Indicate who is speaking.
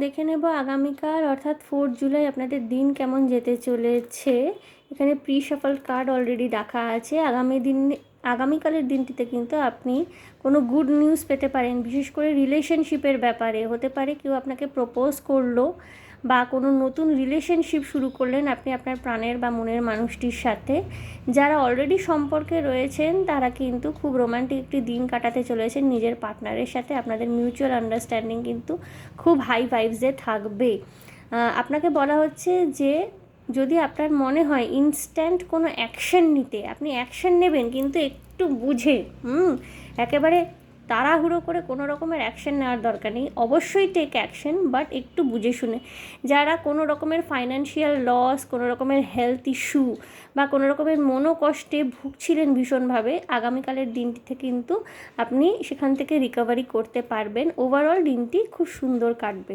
Speaker 1: দেখে নেব আগামীকাল অর্থাৎ 4 জুলাই আপনাদের দিন কেমন যেতে চলেছে। এখানে প্রি শাফল কার্ড অলরেডি রাখা আছে। আগামীকালের দিনটিতে কিন্তু আপনি কোনো গুড নিউজ পেতে পারেন, বিশেষ করে রিলেশনশিপের ব্যাপারে। হতে পারে কেউ আপনাকে প্রপোজ করলো বা কোনো নতুন রিলেশনশিপ শুরু করলেন আপনি আপনার প্রাণের বা মনের মানুষটির সাথে। যারা অলরেডি সম্পর্কে রয়েছেন তারা কিন্তু খুব রোমান্টিক একটি দিন কাটাতে চলেছেন নিজের পার্টনারের সাথে। আপনাদের মিউচুয়াল আন্ডারস্ট্যান্ডিং কিন্তু খুব হাই ভাইবসে থাকবে। আপনাকে বলা হচ্ছে যে যদি আপনার মনে হয় ইনস্ট্যান্ট কোনো অ্যাকশন নিতে, আপনি অ্যাকশন নেবেন কিন্তু একটু বুঝে, একেবারে তাড়াহুড়ো করে কোনো রকমের অ্যাকশন নেওয়ার দরকার নেই। অবশ্যই টেক অ্যাকশন, বাট একটু বুঝে শুনে। যারা কোনো রকমের ফাইন্যান্সিয়াল লস, কোনো রকমের হেলথ ইস্যু বা কোনো রকমের মনোকষ্টে ভুগছিলেন ভীষণভাবে, আগামীকালের দিনটিতে কিন্তু আপনি সেখান থেকে রিকভারি করতে পারবেন। ওভারঅল দিনটি খুব সুন্দর কাটবে।